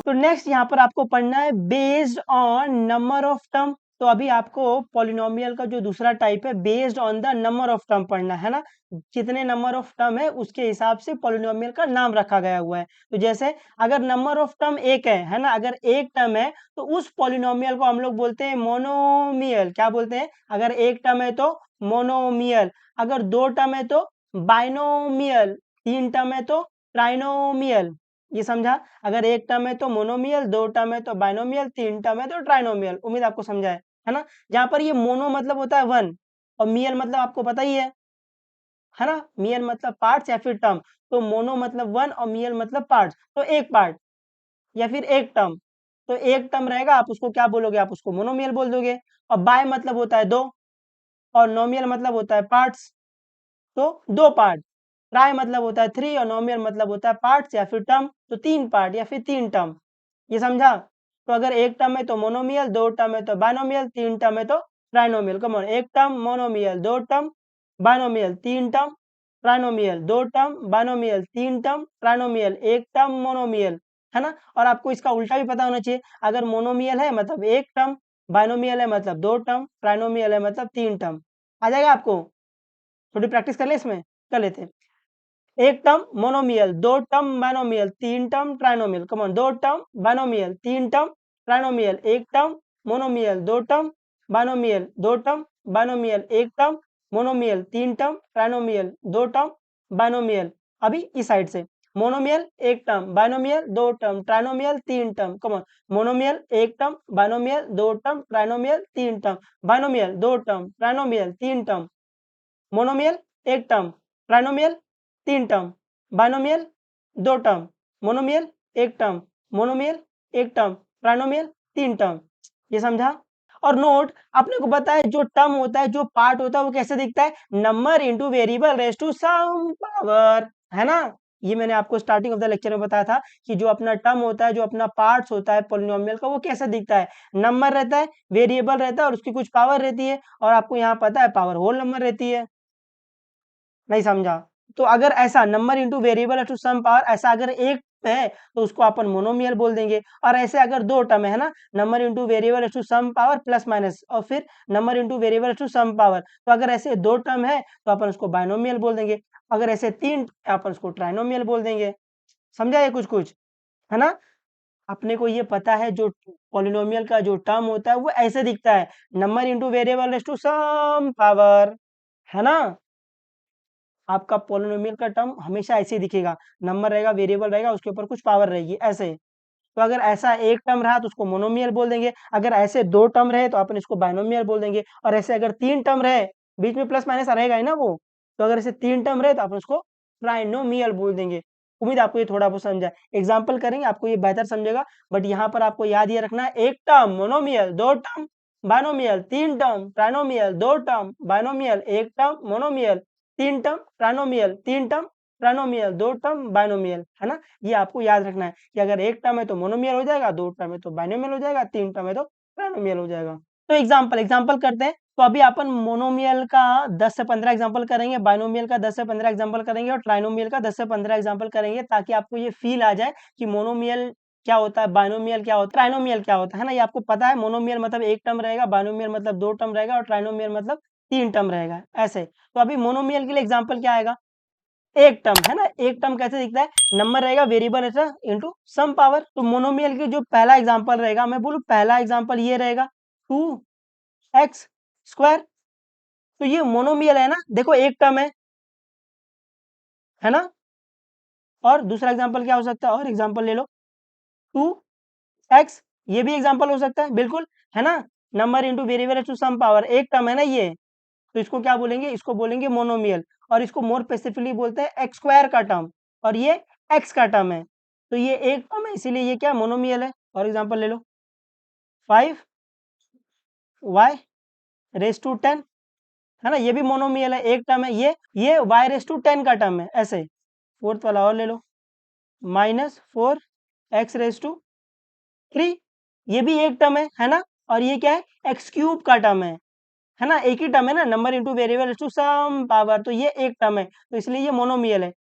तो नेक्स्ट यहाँ पर आपको पढ़ना है based on number of term. तो अभी आपको पॉलिनोमियल का जो दूसरा टाइप है based on the number of term पढ़ना है ना, कितने नंबर ऑफ टर्म है उसके हिसाब से पॉलिनोमियल का नाम रखा गया हुआ है। तो जैसे अगर नंबर ऑफ टर्म एक है ना, अगर एक टर्म है तो उस पॉलिनोमियल को हम लोग बोलते हैं मोनोमियल। क्या बोलते हैं? अगर एक टर्म है तो मोनोमियल, अगर दो टर्म है तो बाइनोमियल, तीन टर्म है तो ट्राइनोमियल। ये समझा? अगर एक टर्म है तो मोनोमियल, दो टर्म है तो बाइनोमियल, तीन टर्म है तो ट्राइनोमियल। उम्मीद आपको समझा है ना? जहां पर ये मोनो मतलब होता है वन, और मियल मतलब आपको पता ही है ना? मियल मतलब पार्ट्स या फिर टर्म। तो मोनो मतलब वन और मियल मतलब पार्ट्स, तो एक पार्ट या फिर एक टर्म। तो एक टर्म रहेगा, आप उसको क्या बोलोगे? आप उसको मोनोमियल बोल दोगे। और बाय मतलब होता है दो, और नोमियल मतलब होता है पार्ट्स, तो दो पार्ट। ट्राई मतलब होता है थ्री, और नोमियल मतलब होता है पार्ट्स या फिर टर्म, तो तीन पार्ट या फिर तीन टर्म। ये समझा? तो अगर एक टर्म है तो मोनोमियल, दो टर्म है तो बाइनोमियल, तीन टर्म है तो ट्राइनोमियल। कम ऑन, एक टर्म मोनोमियल, दो टर्म बाइनोमियल, तीन टर्म ट्राइनोमियल, दो टर्म बाइनोमियल, तीन टर्म ट्राइनोमियल, एक टर्म मोनोमियल, है ना? और आपको इसका उल्टा भी पता होना चाहिए। अगर मोनोमियल है मतलब एक टर्म, बाइनोमियल है मतलब दो टर्म, ट्राइनोमियल है मतलब तीन टर्म। आ जाएगा आपको? थोड़ी प्रैक्टिस कर ले इसमें, कर लेते हैं। एक टर्म मोनोमियल, दो टर्म बाइनोमियल, तीन टर्म ट्राइनोमियल। कम ऑन, दो टर्म बाइनोमियल, तीन टर्म ट्राइनोमियल, एक टर्म मोनोमियल, दो टर्म बाइनोमियल, दो टर्म बाइनोमियल, एक टर्म मोनोमियल, तीन टर्म ट्राइनोमियल, दो टर्म बाइनोमियल। अभी इस साइड से मोनोमियल एक टर्म, बाइनोमियल दो टर्म, ट्राइनोमियल तीन टर्म। कम ऑन, मोनोमियल एक टर्म, बाइनोमियल दो टर्म, ट्राइनोमियल तीन टर्म, बाइनोमियल दो टर्म, ट्राइनोमियल तीन टर्म, मोनोमियल एक टर्म, ट्राइनोमियल तीन टर्म, बाइनोमियल दो टर्म, मोनोमियल एक टर्म, मोनोमियल एक टर्म, ट्राइनोमियल तीन टर्म। ये समझा? और नोट, अपने को पता है जो टर्म होता है, जो पार्ट होता है, वो कैसे दिखता है? Number into variable raise to some power, है ना? ये मैंने आपको स्टार्टिंग ऑफ द लेक्चर में बताया था कि जो अपना टर्म होता है, जो अपना पार्ट्स होता है पॉलिनोमियल का, वो कैसे दिखता है? नंबर रहता है, वेरिएबल रहता है और उसकी कुछ पावर रहती है, और आपको यहाँ पता है पावर होल नंबर रहती है। नहीं समझा? तो अगर ऐसा number into variable to some power, ऐसा अगर एक है तो उसको अपन मोनोमियल बोल देंगे। और ऐसे अगर दो टर्म है ना, number into variable to some power plus minus, और फिर number into variable to some power, तो अगर ऐसे दो टर्म है तो अपन उसको बाइनोमियल बोल देंगे। अगर ऐसे तीन, अपन उसको ट्राइनोमियल बोल देंगे। समझा ये कुछ कुछ, है ना? अपने को ये पता है जो पॉलिनोमियल का जो टर्म होता है वो ऐसे दिखता है, number into variable to some power, है ना? आपका पॉलिनोमियल का टर्म हमेशा ऐसे ही दिखेगा, नंबर रहेगा, वेरिएबल रहेगा, उसके ऊपर कुछ पावर रहेगी, ऐसे। तो अगर ऐसा एक टर्म रहा तो उसको मोनोमियल बोल देंगे, अगर ऐसे दो टर्म रहे तो अपन इसको बाइनोमियल बोल देंगे, और ऐसे अगर तीन टर्म रहे, बीच में प्लस माइनस रहेगा ही ना वो, तो अगर ऐसे तीन टर्म रहे तो अपन उसको ट्राइनोमियल बोल देंगे। उम्मीद आपको ये थोड़ा बहुत समझा है। एग्जाम्पल करेंगे आपको ये बेहतर समझेगा, बट यहाँ पर आपको याद ये रखना है, एक टर्म मोनोमियल, दो टर्म बाइनोमियल, तीन टर्म ट्राइनोमियल, दो टर्म बाइनोमियल, एक टर्म मोनोमियल, तीन टर्म ट्राइनोमियल, तीन टर्म ट्राइनोमियल, दो टर्म बाइनोमियल, है ना? ये आपको याद रखना है कि अगर एक टर्म है तो मोनोमियल हो जाएगा, दो टर्म है तो बाइनोमियल हो जाएगा, तीन टर्म है तो ट्राइनोमियल हो जाएगा। तो एग्जाम्पल करते हैं। तो अभी अपन मोनोमियल का 10 से 15 एग्जाम्पल करेंगे, बाइनोमियल का 10 से 15 एग्जाम्पल करेंगे, और ट्राइनोमियल का 10 से 15 एग्जाम्पल करेंगे, ताकि आपको ये फील आ जाए कि मोनोमियल क्या होता है, बाइनोमियल क्या होता है, ट्राइनोमियल क्या होता है ना? ये आपको पता है, मोनोमियल मतलब एक टर्म रहेगा, बाइनोमियल मतलब दो टर्म रहेगा, और ट्राइनोमियल मतलब तीन टर्म रहेगा, ऐसे। तो अभी मोनोमियल के लिए एग्जाम्पल क्या आएगा? एक टर्म, है ना? एक टर्म कैसे दिखता है? नंबर रहेगा, वेरिएबल रहेगा, इनटू सम पावर। तो मोनोमियल के जो पहला एग्जांपल रहेगा, मैं बोलूं पहला एग्जांपल ये रहेगा, 2x स्क्वायर। तो ये मोनोमियल है ना, देखो एक टर्म है ना? और दूसरा एग्जांपल क्या हो सकता है? और एग्जांपल ले लो, 2x, ये भी एग्जांपल हो सकता है, बिल्कुल, है ना? Number into variable to some power, एक टर्म है ना ये, तो इसको क्या बोलेंगे? इसको बोलेंगे मोनोमियल। और इसको मोर स्पेसिफिकली बोलते हैं एक्स स्क्वायर का टर्म, और ये एक्स का टर्म है, तो ये एक टर्म है, इसीलिए ये क्या मोनोमियल है। और एग्जांपल ले लो, 5y रेस टू 10, है ना? ये भी मोनोमियल है, एक टर्म है, ये y रेस टू 10 का टर्म है, ऐसे। फोर्थ वाला और ले लो, -4x रेस टू 3, ये भी एक टर्म है ना? और ये क्या है? एक्स क्यूब का टर्म है ना? एक ही टर्म है ना, number into variable to some power, तो ये एक टर्म है, तो इसलिए ये मोनोमियल है।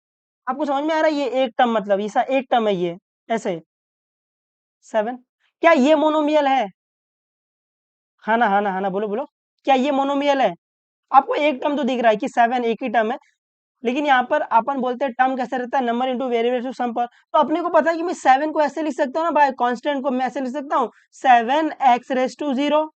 आपको समझ में आ रहा है? ये एक टर्म मतलब ये एक टर्म है, ये ऐसे। 7। क्या ये मोनोमियल है? हाँ ना, हाँ ना, हाँ ना, बोलो बोलो। क्या ये मोनोमियल है? आपको एक टर्म तो दिख रहा है कि 7 एक ही टर्म है, लेकिन यहाँ पर अपन बोलते हैं टर्म कैसे रहता है, नंबर इंटू वेरिएबल टू सम पर। तो अपने को पता है कि मैं 7 को ऐसे लिख सकता हूँ ना भाई, कांस्टेंट को मैं ऐसे लिख सकता हूँ 7x⁻²0।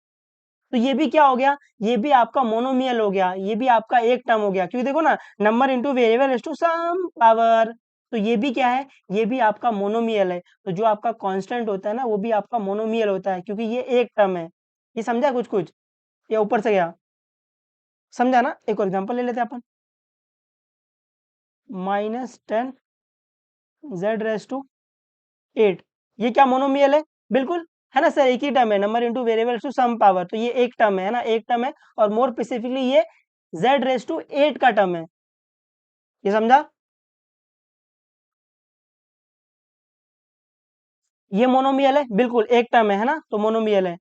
तो ये भी क्या हो गया, ये भी आपका मोनोमियल हो गया, ये भी आपका एक टर्म हो गया, क्योंकि देखो ना, number into variable to some power. तो ये भी क्या है, ये भी आपका मोनोमियल है। तो जो आपका कांस्टेंट होता है ना, वो भी आपका मोनोमियल होता है, क्योंकि ये एक टर्म है। ये समझा कुछ कुछ, या ऊपर से गया? समझा ना? एक और एग्जांपल ले लेते हैं अपन। -10 z⁻8, ये क्या मोनोमियल है? बिल्कुल, है ना सर, एक ही टर्म है, number into variable to some power. तो ये एक टर्म है ना, एक टर्म है, और मोर स्पेसिफिकली ये z⁻8 का टर्म है। ये समझा? ये मोनोमियल है, बिल्कुल एक टर्म है ना, तो मोनोमियल है।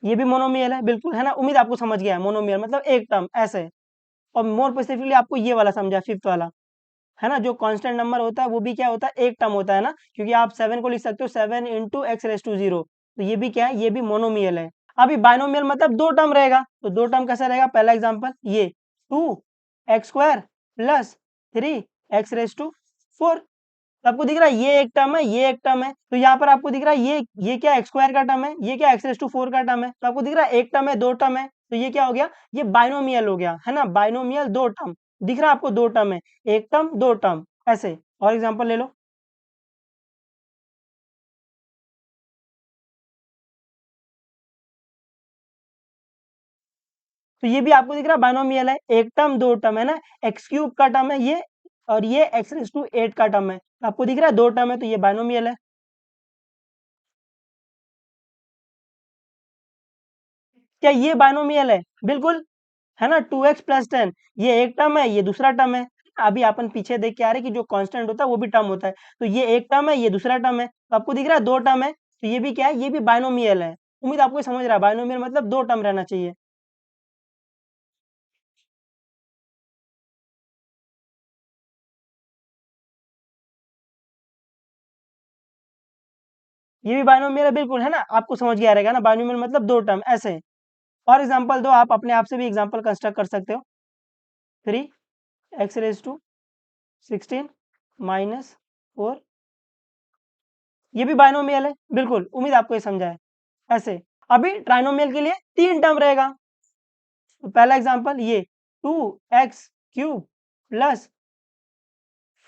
ये भी मोनोमियल है, बिल्कुल, है ना। उम्मीद आपको समझ गया है, मोनोमियल मतलब एक टर्म ऐसे। और मोर स्पेसिफिकली आपको ये वाला समझा, फिफ्थ वाला, है ना, जो कांस्टेंट नंबर होता है वो भी क्या होता है, एक टर्म होता है ना, क्योंकि आप 7 को लिख सकते हो 7 इंटू x⁻²0। तो ये भी क्या है, ये भी मोनोमियल है। अभी बाइनोमियल मतलब दो टर्म रहेगा, तो दो टर्म कैसा रहेगा, पहला एग्जांपल ये 2x² प्लस 3x⁻4। तो आपको दिख रहा है ये एक टर्म है, ये एक टर्म है। तो यहाँ पर आपको दिख रहा है ये क्या x² का टर्म है, ये क्या x⁻4 का टर्म है। तो आपको दिख रहा है एक टर्म है, दो टर्म है। तो ये क्या हो गया, ये बाइनोमियल हो गया, है ना, बाइनोमियल दो टर्म। दिख रहा है आपको, दो टर्म है, एक टर्म दो टर्म ऐसे। और एग्जांपल ले लो। तो ये भी आपको दिख रहा है बाइनोमियल है, एक टर्म दो टर्म, है ना, x³ का टर्म है ये, और ये x⁻8 का टर्म है। तो आपको दिख रहा है दो टर्म है, तो ये बाइनोमियल है। क्या ये बाइनोमियल है? बिल्कुल, है ना, 2x+10, ये एक टर्म है, ये दूसरा टर्म है। अभी अपन पीछे देख के आ रहे हैं कि जो कांस्टेंट होता है वो भी टर्म होता है। तो ये एक टर्म है, ये दूसरा टर्म है। तो आपको दिख रहा है दो टर्म है, तो ये भी क्या है, ये भी बाइनोमियल है। उम्मीद आपको ये समझ रहा है, बाइनोमियल मतलब दो टर्म रहना चाहिए। ये भी बाइनोमियल है, बिल्कुल, है ना, आपको समझ गया रहेगा ना, बाइनोमियल मतलब दो टर्म ऐसे। और एग्जांपल दो, आप अपने आप से भी एग्जांपल कंस्ट्रक्ट कर सकते हो। 3x⁻16 -4, ये भी बाइनोमियल है, बिल्कुल, उम्मीद आपको ये समझा है ऐसे। अभी ट्राइनोमियल के लिए तीन टर्म रहेगा। तो पहला एग्जांपल ये 2x³ प्लस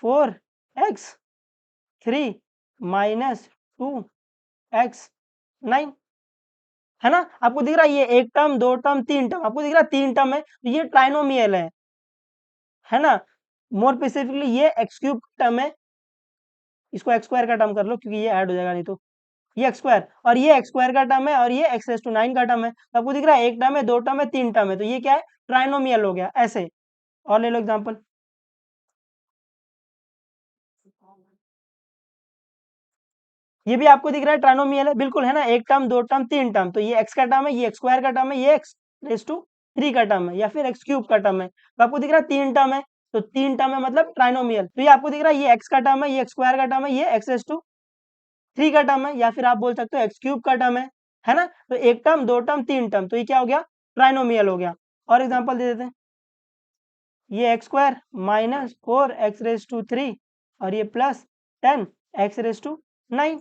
4x3 -2x9, है ना। आपको दिख रहा है ये एक टर्म दो टर्म तीन टर्म, आपको दिख रहा है तीन टर्म है, तो ये ट्राइनोमियल है ना। मोर स्पेसिफिकली ये x³ टर्म है, इसको x² का टर्म कर लो, क्योंकि ये ऐड हो जाएगा नहीं तो। ये x², और ये x² का टर्म है, और ये x⁻9 का टर्म है। तो आपको दिख रहा है एक टर्म है, दो टर्म है, तीन टर्म है, तो ये क्या है, ट्राइनोमियल हो गया ऐसे। और ले लो एग्जांपल। ये भी आपको दिख रहा है ट्राइनोमियल है, बिल्कुल, है ना, एक टर्म दो टर्म तीन टर्म। तो ये x का टर्म है, ये x² का टर्म है, ये x⁻3 का टर्म है, या फिर x³ का टर्म है। तो आपको दिख रहा है तीन टर्म है, तो तीन टर्म है मतलब ट्राइनोमियल। तो ये आपको दिख रहा है ये x का टर्म है, ये x² का टर्म है, ये x⁻3 का टर्म है, या फिर आप बोल सकते हो x³ का टर्म है ना। तो एक टर्म दो टर्म तीन टर्म, तो ये क्या हो गया, ट्राइनोमियल हो गया। और एग्जांपल दे देते हैं। ये x² -4x⁻3, और ये +10x⁻9,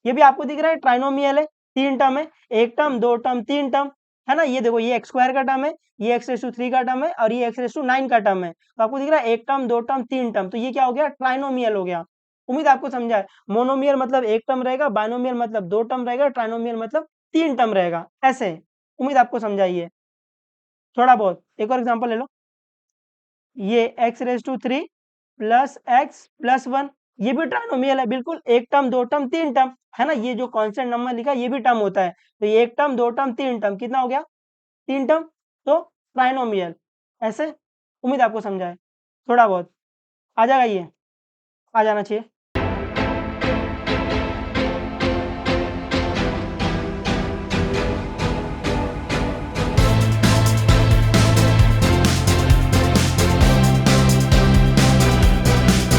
ये भी आपको दिख रहा है ट्राइनोमियल है, तीन टर्म है, एक टर्म दो टर्म तीन टर्म, है ना। ये देखो, ये x² का टर्म है, ये x⁻3 का टर्म है, और ये x⁻9 का टर्म है। तो आपको दिख रहा है एक टर्म दो टर्म तीन टर्म, तो ये क्या हो गया, ट्राइनोमियल हो गया। उम्मीद आपको समझा है। मोनोमियल मतलब एक टर्म रहेगा, बाइनोमियल मतलब दो टर्म रहेगा, ट्राइनोमियल मतलब तीन टर्म रहेगा ऐसे। उम्मीद आपको समझाइए थोड़ा बहुत। एक और एग्जाम्पल ले लो। ये x⁻3 प्लस x प्लस 1, ये भी ट्राइनोमियल है, बिल्कुल, एक टर्म दो टर्म तीन टर्म, है ना। ये जो कांस्टेंट नंबर लिखा है ये भी टर्म होता है। तो ये एक टर्म दो टर्म तीन टर्म, कितना हो गया, तीन टर्म। तो ट्राइनोमियल ऐसे। उम्मीद आपको समझा है थोड़ा बहुत, आ जाएगा ये, आ जाना चाहिए।